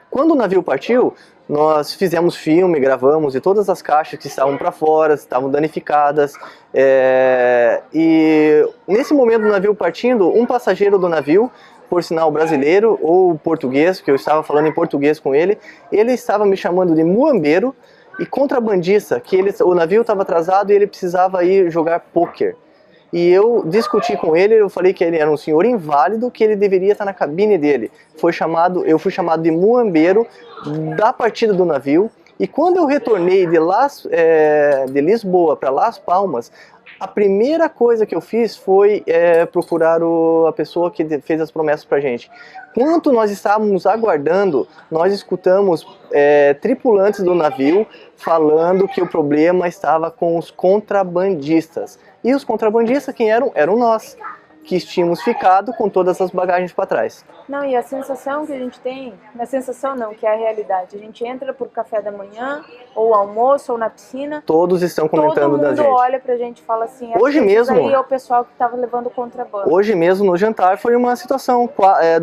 Quando o navio partiu, nós fizemos filme, gravamos, e todas as caixas que estavam para fora estavam danificadas. E nesse momento do navio partindo, um passageiro do navio, por sinal brasileiro ou português, que eu estava falando em português com ele estava me chamando de muambeiro e contrabandista, que o navio estava atrasado e ele precisava ir jogar pôquer. E eu discuti com ele, eu falei que ele era um senhor inválido, que ele deveria estar na cabine dele. Eu fui chamado de muambeiro da partida do navio, e quando eu retornei de Lisboa para Las Palmas, a primeira coisa que eu fiz foi procurar a pessoa que fez as promessas para a gente. Enquanto nós estávamos aguardando, nós escutamos tripulantes do navio falando que o problema estava com os contrabandistas. E os contrabandistas, quem eram? Eram nós, que tínhamos ficado com todas as bagagens para trás. Não, e a sensação que a gente tem, não é sensação não, que é a realidade. A gente entra por café da manhã, ou almoço, ou na piscina. Todos estão comentando da gente. Todo mundo olha pra gente e fala assim, hoje mesmo, aí é o pessoal que estava levando contrabando. Hoje mesmo no jantar foi uma situação,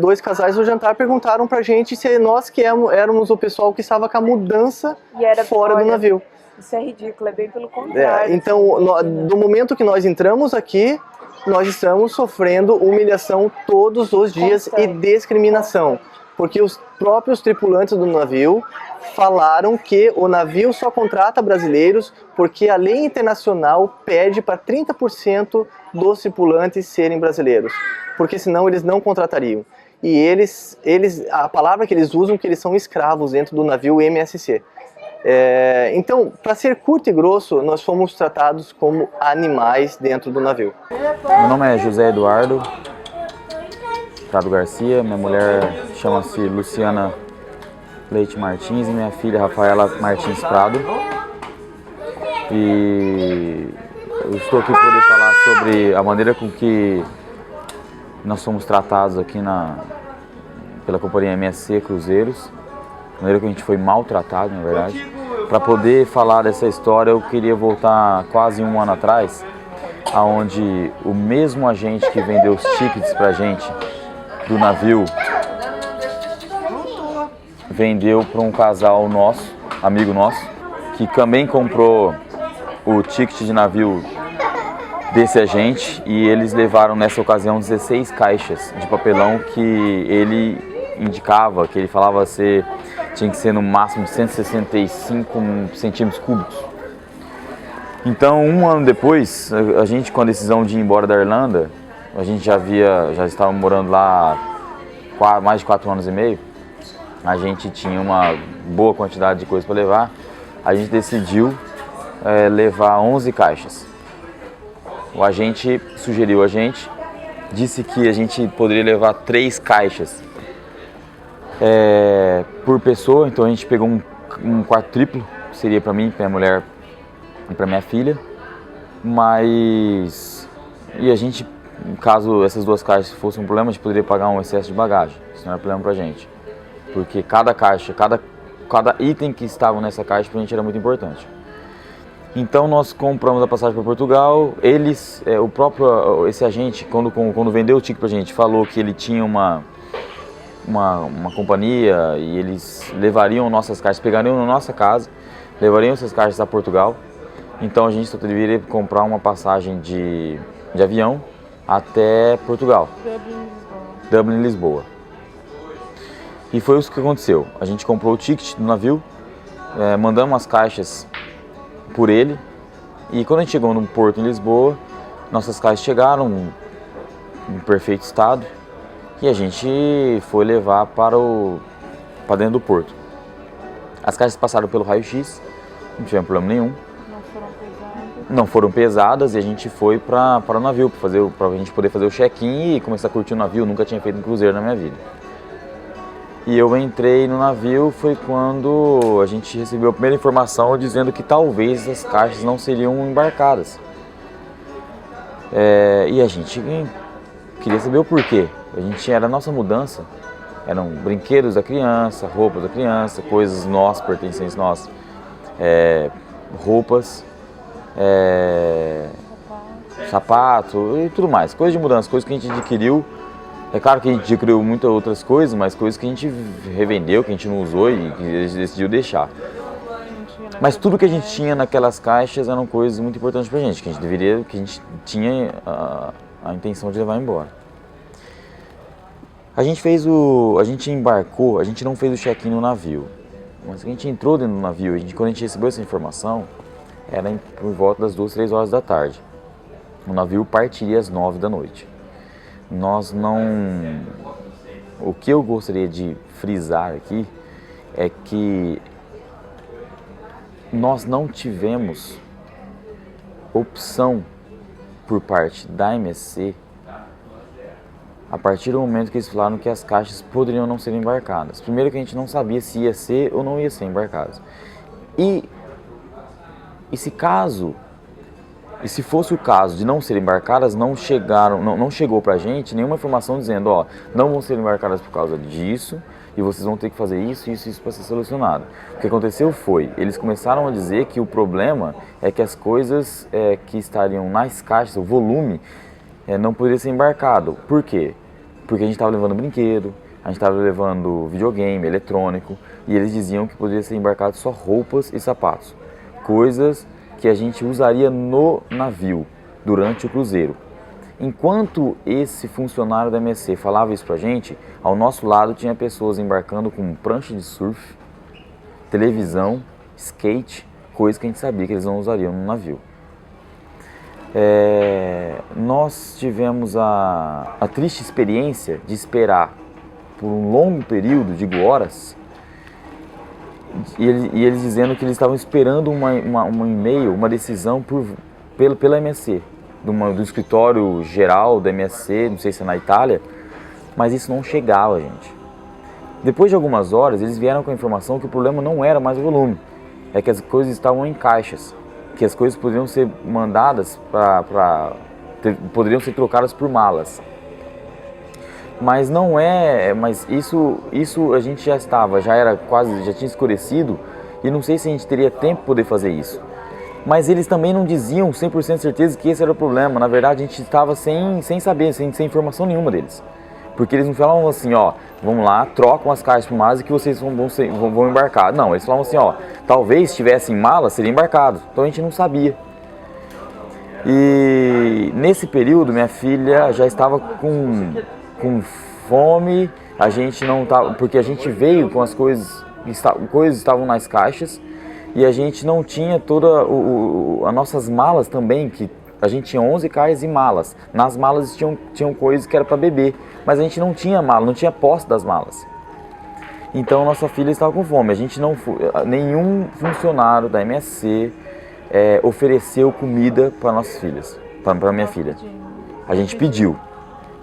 dois casais no jantar perguntaram pra gente se nós que éramos o pessoal que estava com a mudança fora do navio. Isso é ridículo, é bem pelo contrário. Então, do momento que nós entramos aqui, nós estamos sofrendo humilhação todos os dias e discriminação. Porque os próprios tripulantes do navio falaram que o navio só contrata brasileiros porque a lei internacional pede para 30% dos tripulantes serem brasileiros. Porque senão eles não contratariam. E a palavra que eles usam é que eles são escravos dentro do navio MSC. Então, para ser curto e grosso, nós fomos tratados como animais dentro do navio. Meu nome é José Eduardo Prado Garcia, minha mulher chama-se Luciana Leite Martins e minha filha Rafaela Martins Prado. E eu estou aqui para poder falar sobre a maneira com que nós somos tratados aqui pela companhia MSC Cruzeiros. A maneira que a gente foi maltratado, na verdade. Para poder falar dessa história, eu queria voltar quase um ano atrás, aonde o mesmo agente que vendeu os tickets pra gente do navio, vendeu para um casal nosso, amigo nosso, que também comprou o ticket de navio desse agente, e eles levaram nessa ocasião 16 caixas de papelão que ele indicava, que ele falava tinha que ser no máximo 165 centímetros cúbicos. Então, um ano depois, a gente, com a decisão de ir embora da Irlanda, a gente já estava morando lá mais de 4 anos e meio, a gente tinha uma boa quantidade de coisas para levar, a gente decidiu levar 11 caixas. O agente sugeriu disse que a gente poderia levar 3 caixas por pessoa, então a gente pegou um quarto triplo, que seria para mim, para minha mulher e para minha filha, e a gente, caso essas 2 caixas fossem um problema, a gente poderia pagar um excesso de bagagem, isso não era problema pra gente, porque cada caixa, cada item que estava nessa caixa pra gente era muito importante. Então nós compramos a passagem para Portugal. Esse agente, quando vendeu o ticket pra gente, falou que ele tinha uma companhia e eles levariam nossas caixas, pegariam na nossa casa, levariam essas caixas a Portugal. Então a gente só deveria comprar uma passagem de avião até Portugal, Dublin, Lisboa. E foi isso que aconteceu. A gente comprou o ticket do navio, mandamos as caixas por ele, e quando a gente chegou no porto em Lisboa, nossas caixas chegaram em perfeito estado e a gente foi levar para dentro do porto. As caixas passaram pelo raio-x, não tivemos problema nenhum. Não foram pesadas e a gente foi para o navio para a gente poder fazer o check-in e começar a curtir o navio. Nunca tinha feito um cruzeiro na minha vida. E eu entrei no navio, foi quando a gente recebeu a primeira informação dizendo que talvez as caixas não seriam embarcadas. E a gente queria saber o porquê. Era a nossa mudança, eram brinquedos da criança, roupas da criança, coisas nossas, pertencentes nossas, roupas, sapato e tudo mais, coisas de mudança, coisas que a gente adquiriu É claro que a gente criou muitas outras coisas, mas coisas que a gente revendeu, que a gente não usou e que a gente decidiu deixar. Mas tudo que a gente tinha naquelas caixas eram coisas muito importantes pra gente, que a gente tinha a intenção de levar embora. A gente embarcou, a gente não fez o check-in no navio, mas a gente entrou dentro do navio, quando a gente recebeu essa informação, era por volta das 2, 3 horas da tarde. O navio partiria às 9 da noite. O que eu gostaria de frisar aqui é que nós não tivemos opção por parte da MSC a partir do momento que eles falaram que as caixas poderiam não ser embarcadas. Primeiro que a gente não sabia se ia ser ou não ia ser embarcadas. E se fosse o caso de não serem embarcadas, não chegou pra gente nenhuma informação dizendo, ó, não vão ser embarcadas por causa disso e vocês vão ter que fazer isso para ser solucionado. O que aconteceu foi, eles começaram a dizer que o problema é que as coisas que estariam nas caixas, o volume, não poderia ser embarcado. Por quê? Porque a gente estava levando brinquedo, a gente estava levando videogame, eletrônico, e eles diziam que poderia ser embarcado só roupas e sapatos. Coisas que a gente usaria no navio, durante o cruzeiro. Enquanto esse funcionário da MSC falava isso pra gente, ao nosso lado tinha pessoas embarcando com prancha de surf, televisão, skate, coisa que a gente sabia que eles não usariam no navio. Nós tivemos a triste experiência de esperar por um longo período, digo horas, e eles dizendo que eles estavam esperando um e-mail, uma decisão pela MSC, do escritório geral da MSC, não sei se é na Itália, mas isso não chegava, gente. Depois de algumas horas, eles vieram com a informação que o problema não era mais o volume, é que as coisas estavam em caixas, que as coisas poderiam ser mandadas poderiam ser trocadas por malas. Mas isso a gente já tinha escurecido e não sei se a gente teria tempo para poder fazer isso. Mas eles também não diziam 100% certeza que esse era o problema. Na verdade, a gente estava sem saber, sem informação nenhuma deles. Porque eles não falavam assim, ó, vamos lá, trocam as caixas por malas e que vocês vão embarcar. Não, eles falavam assim, ó, talvez se tivessem malas, seria embarcado. Então a gente não sabia. E nesse período, minha filha já estava com fome, a gente não tava, porque a gente veio com as coisas estavam nas caixas e a gente não tinha as nossas malas também, que a gente tinha 11 caixas e malas. Nas malas tinham coisas que era para beber, mas a gente não tinha mala, não tinha posse das malas. Então nossa filha estava com fome. Nenhum funcionário da MSC ofereceu comida para nossas filhas, para minha filha. A gente pediu,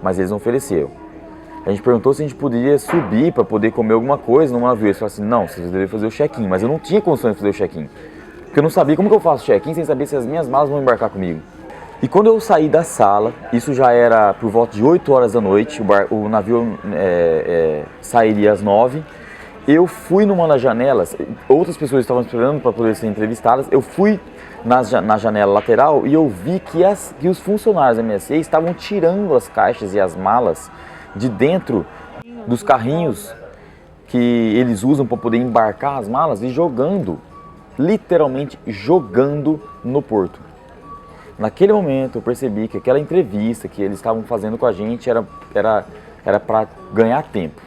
mas eles não ofereceram. A gente perguntou se a gente poderia subir para poder comer alguma coisa no navio. Eles falaram assim, não, vocês deveriam fazer o check-in. Mas eu não tinha condições de fazer o check-in. Porque eu não sabia como que eu faço o check-in sem saber se as minhas malas vão embarcar comigo. E quando eu saí da sala, isso já era por volta de 8 horas da noite, o navio sairia às 9. Eu fui numa das janelas, outras pessoas estavam esperando para poder ser entrevistadas. Eu fui na janela lateral e eu vi que os funcionários da MSC estavam tirando as caixas e as malas de dentro dos carrinhos que eles usam para poder embarcar as malas e literalmente jogando no porto. Naquele momento eu percebi que aquela entrevista que eles estavam fazendo com a gente era para ganhar tempo.